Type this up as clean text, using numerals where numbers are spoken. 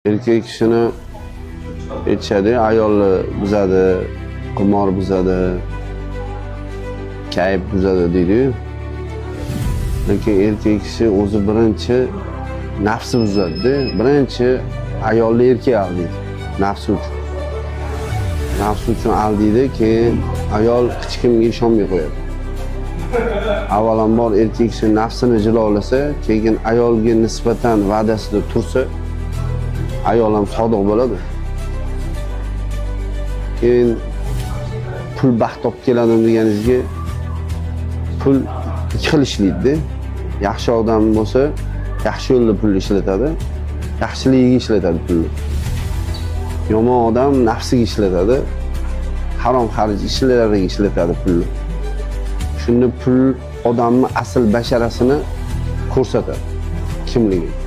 Erkak kishini aytishadi, ayolni buzadi, qimor buzadi, kayf buzadi deydi-yu. Lekin erkak kishi o'zi birinchi nafsi buzadi-da. Birinchi ayolni erkak aldaydi, nafsi uchun. Nafsi uchun aldaydi, keyin ayol hech kimga ishonmay qo'yadi. Avvalambor erkak kishi nafsini jilolasa, keyin ayolga nisbatan va'dasida tursa, ayol ham sodiq bo'ladi. Keyin pul baxt topib keladim deganingizga, pul ikki xil ishlaydi-da. Yaxshi odam bo'lsa, yaxshi yo'lda pulni ishlatadi, yaxshiligiga ishlatadi pulni. Yomon odam nafsiga ishlatadi, harom xarij ishlariga ishlatadi pulni. Shunda pul odamning asl basharasini ko'rsatadi, kimligini.